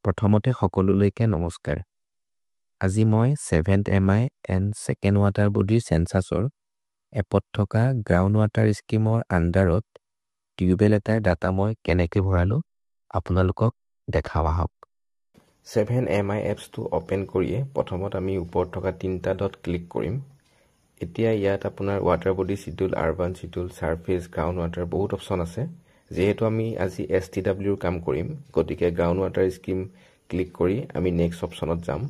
প্ৰথমতে সকলোলৈকে নমস্কাৰ। আজি মই 7th MI and second water বডিৰ চেঞ্চাছৰ এপত থকা গ্ৰাউণ্ড ৱাটাৰ স্কিমৰ আণ্ডাৰত টিউবেল এটাৰ ডাটা মই কেনেকৈ ভৰালোঁ আপোনালোকক দেখাওঁ আহক। 7 MI এপছটো অ'পেন কৰিয়ে প্ৰথমত আমি ওপৰত থকা 3টা ডট ক্লিক কৰিম। এতিয়া ইয়াত আপোনাৰ water body schedule, urban schedule, surface, ground water বহুত অপশ্যন আছে। যিহেতু আমি আজি STWৰ কাম কৰিম, গতিকে গ্ৰাউণ্ড ৱাটাৰ স্কিম ক্লিক কৰি আমি নেক্সট অপশ্যনত যাম।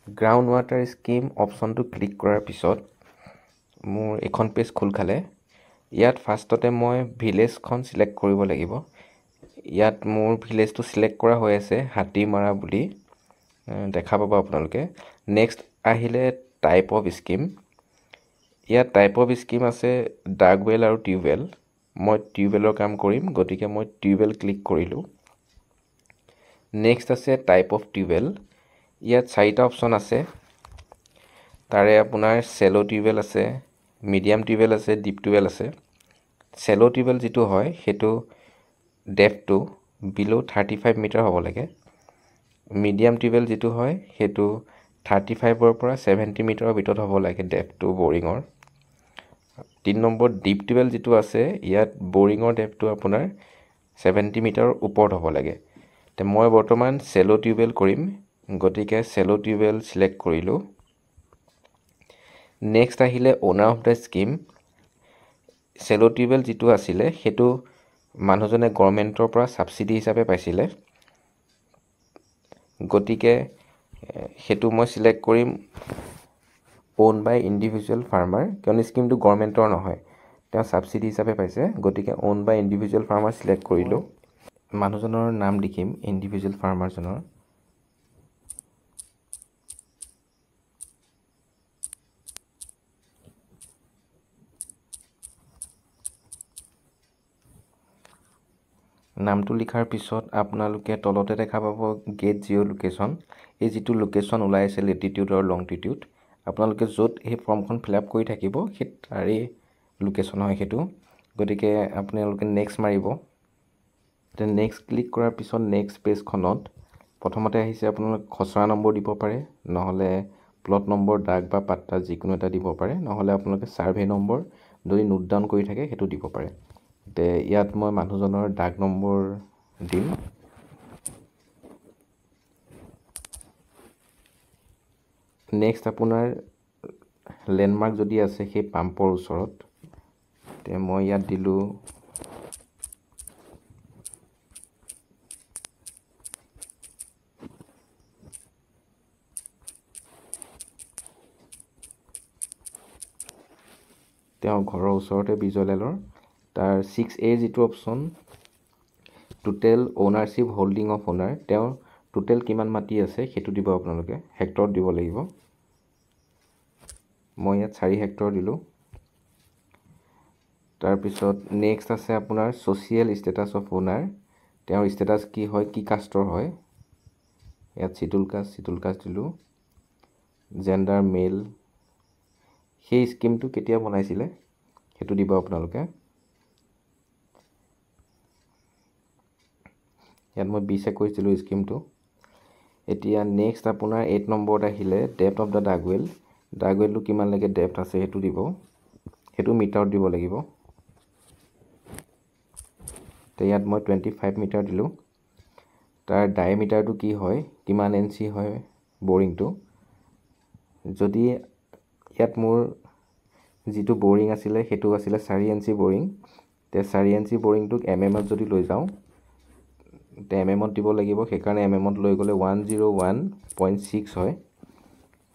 গ্ৰাউণ্ড ৱাটাৰ স্কিম অপশ্যনটো ক্লিক কৰাৰ পিছত মোৰ এখন পেজ খোল খালে। ইয়াত ফাৰ্ষ্টতে মই ভিলেজখন চিলেক্ট কৰিব লাগিব। ইয়াত মোৰ ভিলেজটো চিলেক্ট কৰা হৈ আছে, হাতীমাৰা বুলি দেখা পাব আপোনালোকে। নেক্সট আহিলে টাইপ অফ স্কিম। ইয়াত টাইপ অফ স্কিম আছে ডাগ ৱেল আৰু টিউবেল। মই টিউবেলৰ কাম কৰিম, গতিকে মই টিউবেল ক্লিক কৰিলোঁ। নেক্সট আছে টাইপ অফ টিউবেল। ইয়াত 4টা অপশ্যন আছে। তাৰে আপোনাৰ চেল' টিউবেল আছে, মিডিয়াম টিউবেল আছে, ডিপ টিউবেল আছে। চেল' টিউবেল যিটো হয় সেইটো ডেপথটো বিল' 35 মিটাৰ হ'ব লাগে। মিডিয়াম টিউবেল যিটো হয় সেইটো 35ৰ পৰা 70 মিটাৰৰ ভিতৰত হ'ব লাগে ডেপথটো বৰিঙৰ। 3 নম্বৰ ডিপ টিউবেল যিটো আছে, ইয়াত বৰিঙৰ ডেপথটো আপোনাৰ 70 মিটাৰৰ ওপৰত হ'ব লাগে। মই বৰ্তমান চেল' টিউবেল কৰিম, গতিকে চেল' টিউবেল চিলেক্ট কৰিলোঁ। নেক্সট আহিলে owner of the scheme. Shallow' tubewell যিটো আছিলে সেইটো মানুহজনে গভৰ্ণমেণ্টৰ পৰা ছাবচিডি হিচাপে পাইছিলে, গতিকে সেইটো মই চিলেক্ট কৰিম অ'ন বাই ইণ্ডিভিজুৱেল ফাৰ্মাৰ, কিয়নো স্কিমটো গভৰ্ণমেণ্টৰ নহয়, তেওঁ ছাবচিডি হিচাপে পাইছে, গতিকে own by individual farmer select কৰিলোঁ। মানুহজনৰ নাম লিখিম, ইণ্ডিভিজুৱেল ফাৰ্মাৰজনৰ। নামটো লিখাৰ পিছত আপোনালোকে তলতে দেখা পাব গেট জিঅ' লোকেশ্যন। এই যিটো লোকেশ্যন ওলাই আছে লেটিটিউড আৰু লংটিটিউড, আপোনালোকে য'ত সেই ফৰ্মখন ফিল আপ কৰি থাকিব সেই তাৰেই লোকেশ্যন হয় সেইটো। গতিকে আপোনালোকে নেক্সট মাৰিব। নেক্সট ক্লিক কৰাৰ পিছত নেক্সট পেজখনত প্ৰথমতে আহিছে আপোনালোকে খচৰা নম্বৰ দিব পাৰে, নহ'লে প্লট নম্বৰ, দাগ বা পাত্তা যিকোনো এটা দিব পাৰে, নহ'লে আপোনালোকে ছাৰ্ভে নম্বৰ যদি নোট ডাউন কৰি থাকে সেইটো দিব পাৰে। ইয়াত মই মানুহজনৰ দাগ নম্বৰ দিম। নেক্সট আপোনাৰ লেণ্ডমাৰ্ক যদি আছে সেই পাম্পৰ ওচৰত, মই ইয়াত দিলোঁ তেওঁ ঘৰৰ ওচৰতে বিজয়লালৰ। তাৰ 6A যিটো option, total ownership holding of owner, তেওঁৰ টোটেল কিমান মাটি আছে সেইটো দিব আপোনালোকে, হেক্টৰত দিব লাগিব। মই ইয়াত 4 হেক্টৰ দিলোঁ। তাৰপিছত নেক্সট আছে আপোনাৰ ছ'চিয়েল ষ্টেটাছ অফ অ'নাৰ, তেওঁৰ ষ্টেটাছ কি হয়, কি কাষ্টৰ হয়। ইয়াত চিডুল কাষ্ট দিলোঁ। জেণ্ডাৰ মেল, সেই স্কিমটো কেতিয়া বনাইছিলে সেইটো দিব আপোনালোকে। ইয়াত মই 2021 দিলোঁ স্কিমটো। এতিয়া নেক্সট আপোনাৰ 8 নম্বৰত আহিলে ডেপথ অফ দ্য ডাগৱেল। ডাগৱেলটো কিমানলৈকে ডেপথ আছে সেইটো দিব, সেইটো মিটাৰত দিব লাগিব। ইয়াত মই 25 মিটাৰ দিলোঁ। তাৰ ডায়েমিটাৰটো কি হয়, কিমান ইঞ্চি হয় বৰিংটো। যদি ইয়াত মোৰ যিটো বৰিং আছিলে সেইটো আছিলে 4 ইঞ্চি বৰিং, 4 ইঞ্চি বৰিংটোক MM-ত যদি লৈ যাওঁ MM-ত দিব লাগিব, সেইকাৰণে MM-ত লৈ গ'লে 101.6 হয়।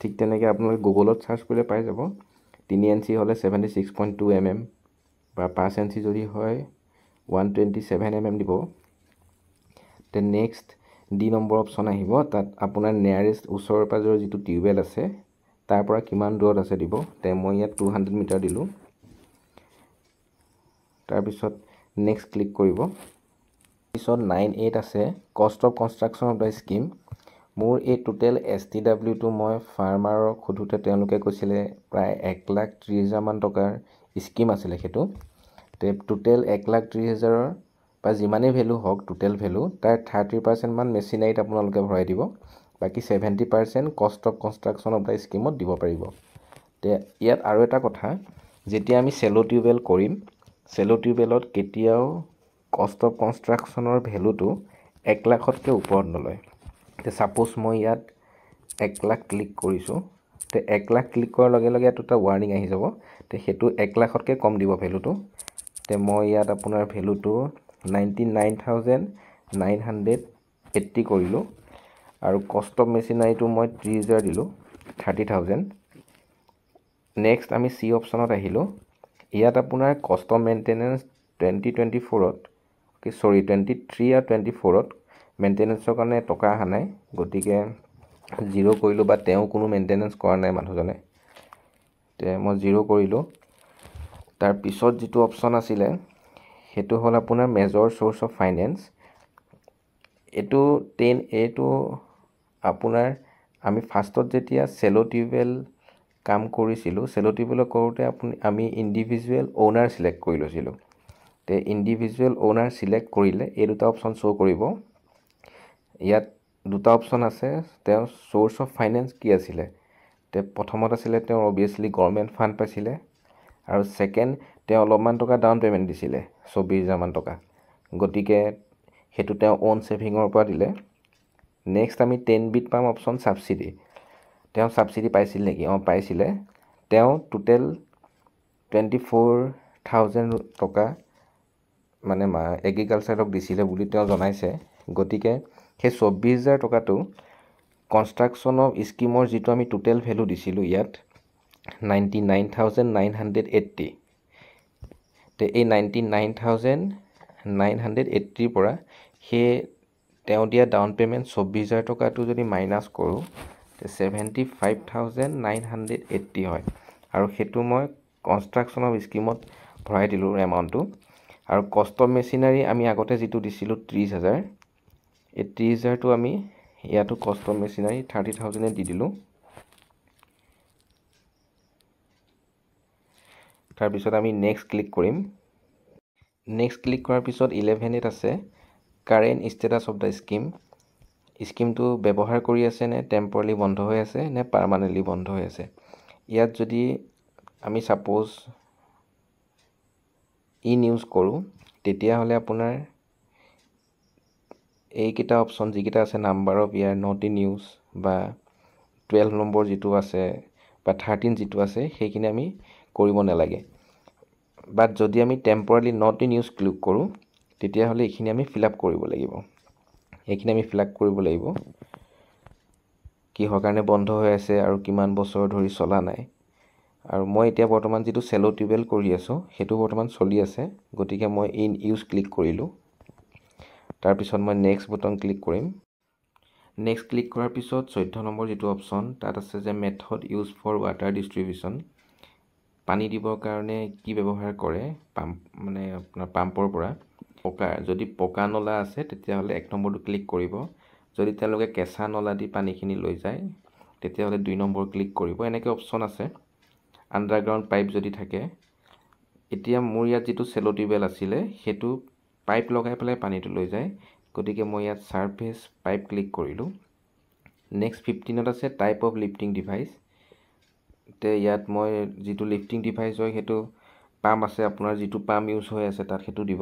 ঠিক তেনেকৈ আপোনালোকে গুগলত চাৰ্চ কৰিলে পাই যাব। 3 ইঞ্চি হ'লে 76.2 mm, বা 5 ইঞ্চি যদি হয় 127 mm দিব। নেক্সট D নম্বৰ অপশ্যন আহিব, তাত আপোনাৰ নিয়াৰেষ্ট ওচৰৰ পাজৰৰ যিটো টিউবেল আছে তাৰ পৰা কিমান দূৰত আছে দিব। মই ইয়াত 200 মিটাৰ দিলোঁ। তাৰপিছত নেক্সট ক্লিক কৰিব। পিছত 9.8 আছে কষ্ট of construction of the scheme. মোৰ এই টোটেল STWটো মই ফাৰ্মাৰক সোধোতে তেওঁলোকে কৈছিলে প্ৰায় 1,30,000 মান টকাৰ স্কিম আছিলে সেইটো। টোটেল 1,30,000 বা যিমানেই ভেলু হওক টোটেল ভেলু তাৰ 30% মান মেচিনাৰীত আপোনালোকে ভৰাই দিব, বাকী 70% cost of construction of the স্কিমত দিব পাৰিব। তে ইয়াত আৰু এটা কথা, যেতিয়া আমি চেলো টিউবেল কৰিম, চেলো টিউবেলত কেতিয়াও কষ্ট অফ কনষ্ট্ৰাকশ্যনৰ ভেলুটো 1 লাখতকৈ ওপৰত নলয়। তে ছাপ'জ মই ইয়াত 1 লাখ ক্লিক কৰিছোঁ, তে 1 লাখ ক্লিক কৰাৰ লগে লগে ইয়াত এটা ৱাৰ্নিং আহি যাব, তে সেইটো 1 লাখতকৈ কম দিব ভেলুটো। তে মই ইয়াত আপোনাৰ ভেলুটো 99,980 কৰিলোঁ, আৰু কষ্ট অফ মেচিনাৰীটো মই 30,000 দিলোঁ, 30,000। নেক্সট আমি চি অপশ্যনত আহিলোঁ। ইয়াত আপোনাৰ কষ্ট অফ মেইনটেনেঞ্চ 2024-ত, 23 আৰু 24-ত মেইনটেনেঞ্চৰ কাৰণে টকা অহা নাই, গতিকে 0 কৰিলোঁ, বা তেওঁ কোনো মেইনটেনেঞ্চ কৰা নাই মানুহজনে, তে মই 0 কৰিলোঁ। তাৰপিছত যিটো অপশ্যন আছিলে সেইটো হ'ল আপোনাৰ মেজৰ চ'ৰ্চ অফ ফাইনেন্স। এইটো আপোনাৰ আমি ফাৰ্ষ্টত যেতিয়া চেলো টিউবেল কাম কৰিছিলোঁ, চেলো টিউবেল কৰোঁতে আমি ইণ্ডিভিজুৱেল অ'নাৰ চিলেক্ট কৰি লৈছিলোঁ। তে ইণ্ডিভিজুৱেল অ'নাৰ চিলেক্ট কৰিলে এই দুটা অপশ্যন শ্ব' কৰিব। ইয়াত দুটা অপশ্যন আছে, তেওঁৰ চ'ৰ্চ অফ ফাইনেন্স কি আছিলে। তে প্ৰথমত আছিলে তেওঁৰ অবভিয়াছলি গভৰ্ণমেণ্ট ফাণ্ড পাইছিলে, আৰু ছেকেণ্ড তেওঁ অলপমান টকা ডাউন পে'মেণ্ট দিছিলে, 24,000 মান টকা, গতিকে সেইটো তেওঁ অ'ন ছেভিঙৰ পৰা দিলে। নেক্সট আমি 10Bত পাম অপশ্যন ছাবচিডি। তেওঁ ছাবচিডি পাইছিল নেকি? পাইছিলে। তেওঁ টোটেল 24,000 টকা মানে এগ্ৰিকালচাৰক দিছিলে বুলি তেওঁ জনাইছে, গতিকে সেই 24,000 টকাটো কনষ্ট্ৰাকশ্যন অফ স্কিমৰ যিটো আমি টোটেল ভেলু দিছিলোঁ ইয়াত 99,980, তে এই 99,980 পৰা সেই তেওঁ দিয়া ডাউন পে'মেণ্ট 24,000 টকাটো যদি মাইনাছ কৰোঁ, তে 75,980 হয়, আৰু সেইটো মই কনষ্ট্ৰাকশ্যন অফ স্কিমত ভৰাই দিলোঁ এমাউণ্টটো। আৰু কষ্ট অফ মেচিনাৰী আমি আগতে যিটো দিছিলোঁ 30,000, এই 30,000টো আমি ইয়াতো কষ্ট অফ মেচিনাৰী 30,000 দি দিলোঁ। তাৰপিছত আমি নেক্সট ক্লিক কৰিম। নেক্সট ক্লিক কৰাৰ পিছত 11ত আছে current status of the scheme. স্কিমটো ব্যৱহাৰ কৰি আছে নে টেম্পৰালি বন্ধ হৈ আছে নে পাৰ্মানেণ্টলি বন্ধ হৈ আছে। ইয়াত যদি আমি ছাপ'জ ইউজ কৰোঁ, তেতিয়াহ'লে আপোনাৰ এইকেইটা অপশ্যন যিকেইটা আছে, number of year, not in use, বা 12 নম্বৰ যিটো আছে, বা 13 যিটো আছে, সেইখিনি আমি কৰিব নালাগে। বাট যদি আমি টেম্পৰালি নট ইন ইউজ ক্লিক কৰোঁ, তেতিয়াহ'লে এইখিনি আমি ফিল আপ কৰিব লাগিব। কিহৰ কাৰণে বন্ধ হৈ আছে আৰু কিমান বছৰ ধৰি চলা নাই। আৰু মই এতিয়া বৰ্তমান যিটো চেলো টিউবেল কৰি আছোঁ সেইটো বৰ্তমান চলি আছে, গতিকে মই ইন ইউজ ক্লিক কৰিলোঁ। তাৰপিছত মই নেক্সট বুটন ক্লিক কৰিম। নেক্সট ক্লিক কৰাৰ পিছত 14 নম্বৰ যিটো অপশ্যন তাত আছে যে method use for water distribution, পানী দিবৰ কাৰণে কি ব্যৱহাৰ কৰে, পাম্প মানে আপোনাৰ পাম্পৰ পৰা। যদি পকা নলা আছে তেতিয়াহ'লে 1 নম্বৰটো ক্লিক কৰিব। যদি তেওঁলোকে কেঁচা নলা দি পানীখিনি লৈ যায় তেতিয়াহ'লে 2 নম্বৰ ক্লিক কৰিব। এনেকৈ অপশ্যন আছে। আণ্ডাৰগ্ৰাউণ্ড পাইপ যদি থাকে, এতিয়া মোৰ ইয়াত যিটো চেলো টিউবেল আছিলে সেইটো পাইপ লগাই পেলাই পানীটো লৈ যায়, গতিকে মই ইয়াত ছাৰফেচ পাইপ ক্লিক কৰিলোঁ। নেক্সট 15ত আছে টাইপ অফ লিফটিং ডিভাইচ। তে ইয়াত মই যিটো লিফটিং ডিভাইচ হয় সেইটো পাম্প আছে, আপোনাৰ যিটো পাম্প ইউজ হৈ আছে তাত সেইটো দিব।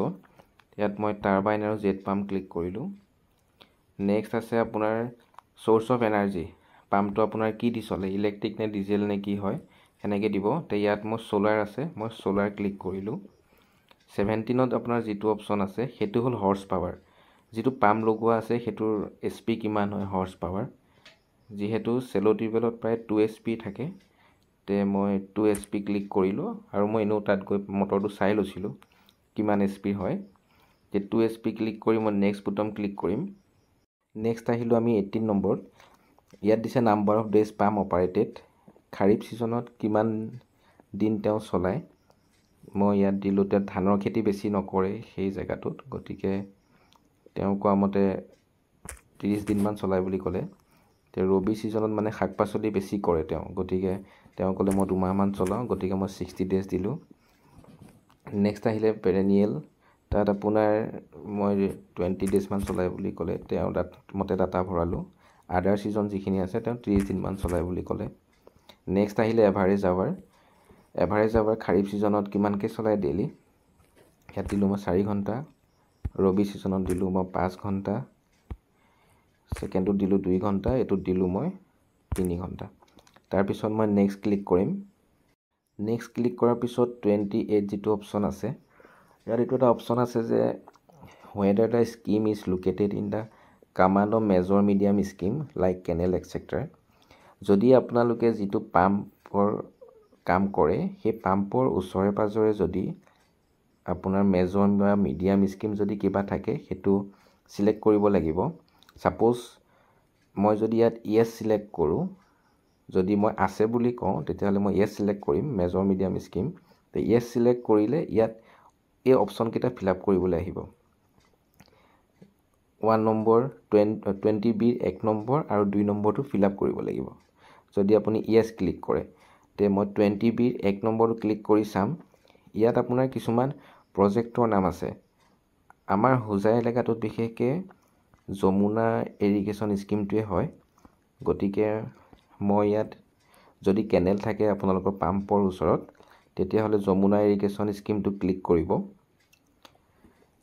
ইয়াত মই টাৰ্বাইন আৰু জেট পাম্প ক্লিক কৰিলোঁ। নেক্সট আছে আপোনাৰ চ'ৰ্চ অফ এনাৰ্জি, পাম্পটো আপোনাৰ কি দি চলে, ইলেক্ট্ৰিক নে ডিজেল নে কি হয়, সেনেকৈ দিব। তে ইয়াত মোৰ ছ'লাৰ আছে, মই ছ'লাৰ ক্লিক কৰিলোঁ। 17ত আপোনাৰ যিটো অপশ্যন আছে সেইটো হ'ল হৰ্চ পাৱাৰ। যিটো পাম্প লগোৱা আছে সেইটোৰ SP কিমান হয়, হৰ্চ পাৱাৰ। যিহেতু চেলো টিউবেলত প্ৰায় 2 SP থাকে, তে মই 2 SP ক্লিক কৰিলোঁ, আৰু মই এনেও তাত গৈ মটৰটো চাই লৈছিলোঁ কিমান SP হয়। তে 2 SP ক্লিক কৰি মই নেক্সট বুটন ক্লিক কৰিম। নেক্সট আহিলোঁ আমি 18 নম্বৰত। ইয়াত দিছে number of days pump operated, kharif ছিজনত কিমান দিন তেওঁ চলায়। মই ইয়াত দিলোঁ, তেওঁ ধানৰ খেতি বেছি নকৰে সেই জেগাটোত, গতিকে তেওঁ কোৱা মতে 30 দিনমান চলায় বুলি ক'লে। তেওঁ ৰবি ছিজনত মানে শাক পাচলি বেছি কৰে তেওঁ, গতিকে তেওঁ ক'লে মই 2 মাহমান চলাওঁ, গতিকে মই 60 ডেজ দিলোঁ। নেক্সট আহিলে পেৰেনিয়েল তাত আপোনাৰ মই 20 ডেজ মান চলাই বুলি ক'লে তেওঁ তাত মতে ডাটা ভৰালোঁ আদাৰ ছিজন যিখিনি আছে তেওঁ 30 দিন মান চলাই বুলি ক'লে নেক্সট আহিলে এভাৰেজ আৱাৰ খাৰিফ ছিজনত কিমানকৈ চলাই ডেইলি ইয়াত দিলোঁ মই 4 ঘণ্টা ৰবি ছিজনত দিলোঁ মই 5 ঘণ্টা সেকেণ্ডত দিলোঁ 2 ঘণ্টা এটোত দিলোঁ মই 3 ঘণ্টা তাৰপিছত মই নেক্সট ক্লিক কৰিম নেক্সট ক্লিক কৰাৰ পিছত 28 যিটো অপশ্যন আছে ইয়াত এইটো এটা অপশ্যন আছে যে whether the scheme is located in the command of major medium scheme like canal etc যদি আপোনালোকে যিটো পাম্পৰ কাম কৰে সেই পাম্পৰ ওচৰে পাজৰে যদি আপোনাৰ মেজৰ বা মিডিয়াম স্কিম যদি কিবা থাকে সেইটো সিলেক্ট কৰিব লাগিব সাপোজ মই যদি ইয়াত ইয়েস সিলেক্ট কৰোঁ যদি মই আছে বুলি কওঁ তেতিয়াহলে মই ইয়েস সিলেক্ট কৰিম মেজৰ মিডিয়াম স্কিম তে ইয়েস সিলেক্ট কৰিলে ইয়াত এই অপচন কেইটা ফিল আপ কৰিবলৈ আহিব 1 নম্বৰ 20B 1 নম্বৰ আৰু 2 নম্বৰটো ফিল আপ কৰিব লাগিব যদি আপুনি ইয়েস ক্লিক কৰে তে মই 20B 1 নম্বৰটো ক্লিক কৰি চাম ইয়াত আপোনাৰ কিছুমান প্ৰজেক্টৰ নাম আছে আমাৰ হোজাই এলেকাটোত বিশেষকৈ যমুনা ইৰিগেশ্যন স্কিমটোৱে হয় গতিকে মই ইয়াত যদি কেনেল থাকে আপোনালোকৰ পাম্পৰ ওচৰত তেতিয়াহলে যমুনা ইৰিগেশ্যন স্কিমটো ক্লিক কৰিব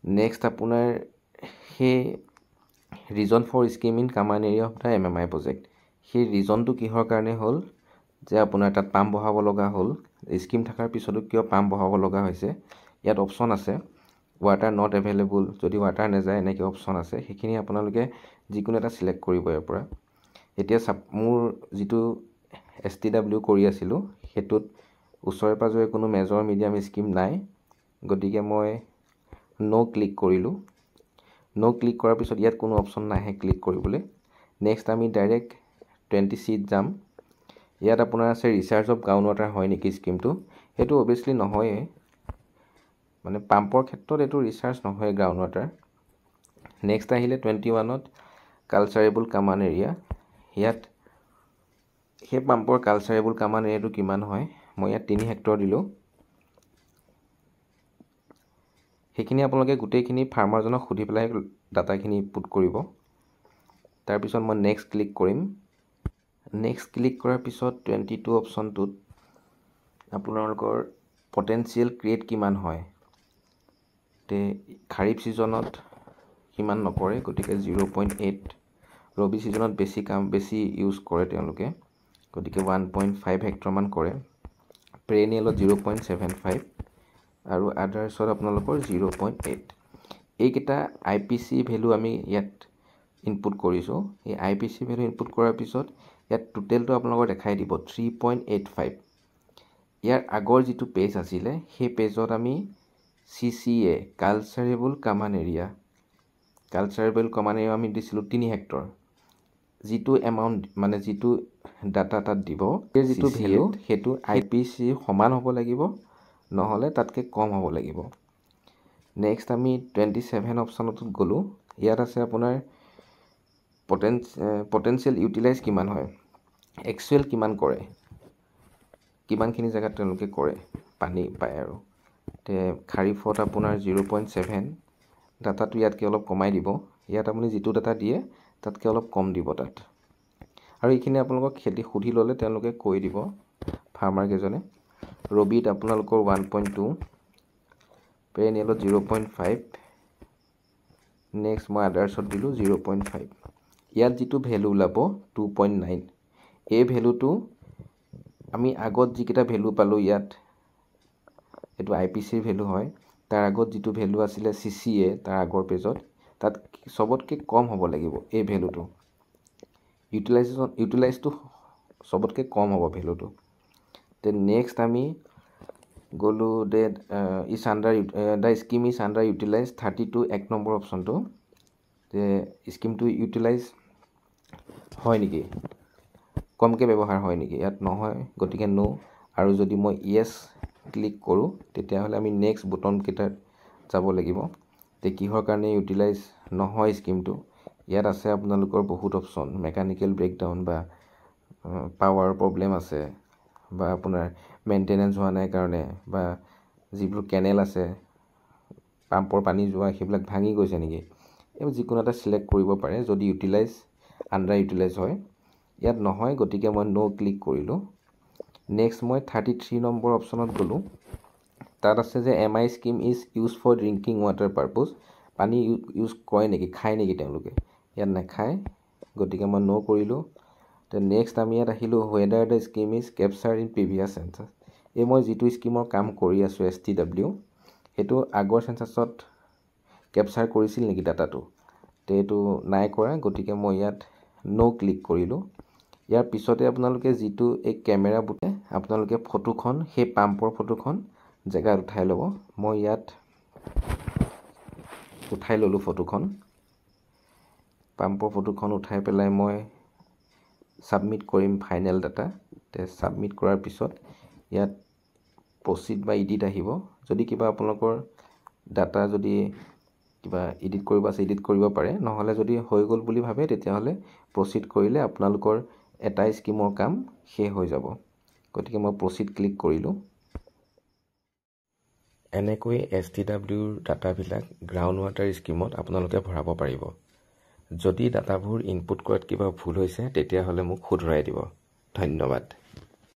নেক্সট আপোনাৰ হে ৰিজন ফৰ স্কিম ইন কামান area of the MMI project সেই ৰিজনটো কিহৰ কাৰণে হ'ল যে আপোনাৰ তাত পাম্প বহাব লগা হ'ল স্কিম থাকাৰ পিছতো কিয় পাম্প বহাব লগা হৈছে ইয়াত অপচন আছে ৱাটাৰ নট এভেইলেবল যদি ৱাটাৰ নেযায় এনেকৈ অপচন আছে সেইখিনি আপোনালোকে যিকোনো এটা সিলেক্ট কৰিব ইয়াৰ পৰা এতিয়া মোৰ যিটো STW কৰি আছিলোঁ হেতুত ওচৰে পাজৰে কোনো মেজৰ মিডিয়াম স্কিম নাই গতিকে মই নো ক্লিক কৰিলোঁ নো ক্লিক কৰাৰ পিছত ইয়াত কোনো অপচন নাহে ক্লিক কৰিবলৈ নেক্সট আমি ডাইৰেক্ট 20C যাম ইয়াত আপোনাৰ আছে ৰিচাৰ্জ অফ গ্ৰাউণ্ড ৱাটাৰ হয় নেকি স্কিমটো হেতু অবভিয়াসলি নহয় মানে পাম্পৰ ক্ষেত্ৰত এটো ৰিচাৰ্জ নহয় গ্ৰাউণ্ড ৱাটাৰ নেক্সট আহিলে 21ত কালচাৰেবল কামান এৰিয়া ইয়াত হে পাম্পৰ কালচাৰেবল কামান এৰিয়াটো কিমান হয় মই ইয়াত 3 হেক্টৰ দিলোঁ হেখিনি আপোনালোকে গুটেইখিনি ফাৰ্মাৰজনক খুদি পেলাই ডাটাখিনি ইনপুট কৰিব তাৰ পিছত মই নেক্সট ক্লিক কৰিম নেক্সট ক্লিক কৰাৰ পিছত 22 অপচনটোত আপোনালোকৰ পটেনশিয়াল ক্ৰিয়েট কিমান হয় তে খাৰিফ ছিজনত কিমান নকৰে গতিকে 0.8 ৰবি ছিজনত বেছি ইউজ কৰে তেওঁলোকে গতিকে 1.5 হেক্টৰ মান কৰে পেৰেনিয়েলত 0.75 আৰু আদাৰ্ছত আপোনালোকৰ 0.8 এইকেইটা IPC ভ্যালু আমি ইয়াত ইনপুট কৰিছো এই IPC ভ্যালু ইনপুট কৰাৰ পিছত ইয়াত টোটেলটো আপোনালোকৰ দেখাই দিব 3.85 ইয়াৰ আগৰ যিটো পেজ আছিলে সেই পেজত আমি CCA কালচাৰেবল কামান এৰিয়া আমি দিছিলো 3 হেক্টৰ যিটো এমাউন্ট মানে যিটো ডাটা তাত দিব এই যিটো ভ্যালু হেতু IPC সমান হ'ব লাগিব নহলে তাতকে কম হ'ব লাগিব নেক্সট আমি 27 অপচনত গলো ইয়াত আছে আপোনাৰ পটেনশিয়াল ইউটিলাইজ কিমান হয় এক্সুৱেল কিমান কৰে কিমানখিনি জায়গাত তেওঁলোকে কৰে পানী পায় আৰু তে খাৰিফত আপোনাৰ 0.7 ডাটাটো ইয়াতকে অলপ কমাই দিব ইয়াত আপুনি যিটো ডাটা দিয়ে তাতকে অলপ কম দিব তাত আৰু এইখিনি আপোনালোকক খেতি খুধি ললে তেওঁলোকে কৈ দিব ফাৰ্মাৰ কেজনে ৰবিত আপোনালোকৰ 1.2 পেৰেনিয়েলত 0.5 নেক্সট মই আদাৰ্ছত দিলোঁ 0.5 ইয়াত যিটো ভ্যালু ওলাব 2.9 এই ভ্যালুটো আমি আগত যিকেইটা ভ্যালু পালো ইয়াত এটো IPC ভ্যালু হয় তাৰ আগত যিটো ভ্যালু আছিলে CCA তাৰ আগৰ পেজত তাত সবতকে কম হ'ব লাগিব এই ভ্যালুটো ইউটিলাইজটো সবতকে কম হ'ব ভ্যালুটো তে নেক্সট আমি গলো there is under the scheme is under utilise 32 এক নম্বৰ অপচনটো তে স্কিমটো ইউটিলাইজ হয় নেকি কমকে ব্যৱহাৰ হয় নেকি ইয়াত নহয় গতিকে নো আৰু যদি মই ইয়েস ক্লিক কৰোঁ তেতিয়াহলে আমি নেক্সট বুটন কেইটাত যাব লাগিব তে কিহৰ কাৰণে ইউটিলাইজ নহয় স্কিমটো ইয়াত আছে আপোনালোকৰ বহুত অপচন মেকানিক্যাল ব্ৰেকডাউন বা পাৱাৰ প্ৰবলেম আছে বা আপোনাৰ মেইনটেনেন্স হোৱা নাই কাৰণে বা যিবোৰ কেনেল আছে পাম্পৰ পানী যোৱা সেইবিলাক ভাঙি গৈছে নেকি এই যিকোনো এটা সিলেক্ট কৰিব পাৰে যদি ইউটিলাইজ আন্ডাৰ ইউটিলাইজ হয় ইয়াত নহয় গতিকে মই নো ক্লিক কৰিলোঁ নেক্সট মই 33 নম্বৰ অপশ্যনত গ'লোঁ তাত আছে যে MI scheme is use for drinking water purpose পানী ইউজ কৰে নেকি খায় নেকি তেওঁলোকে ইয়াত নাখায় গতিকে মই নো কৰিলোঁ তো নেক্সট আমি ইয়াত আহিলোঁ weather the scheme is capture in previous census এই মই যিটো স্কিমৰ কাম কৰি আছোঁ STW সেইটো আগৰ চেঞ্চাছত কেপচাৰ কৰিছিল নেকি ডাটাটো তো এইটো নাই কৰা গতিকে মই ইয়াত নো ক্লিক কৰিলোঁ ইয়াৰ পিছতে আপোনালোকে যিটো এই কেমেৰা বুটে আপোনালোকে ফটোখন সেই পাম্পৰ ফটোখন জেগাত উঠাই ল'ব মই ইয়াত উঠাই ল'লোঁ ফটোখন পাম্পৰ ফটোখন উঠাই পেলাই মই সাবমিট কৰিম ফাইনেল ডাটা তে সাবমিট কৰাৰ পিছত ইয়াত প্ৰসিড বা এডিট আহিব যদি কিবা আপোনালোকৰ ডাটা যদি কিবা এডিট কৰিব আছে এডিট কৰিব পাৰে নহলে যদি হৈ গল বুলি ভাবে তেতিয়াহলে প্ৰসিড কৰিলে আপোনালোকৰ এটা স্কিমৰ কাম শেষ হৈ যাব গতিকে মই প্ৰসিড ক্লিক কৰিলোঁ এনেকৈ STW ডাটাবিলাক গ্ৰাউণ্ড ৱাটাৰ স্কিমত আপোনালোকে ভৰাব পাৰিব যদি ডাটাবোৰ ইনপুট কৰাত কিবা ভুল হৈছে তেতিয়াহলে মোক শুধৰাই দিব ধন্যবাদ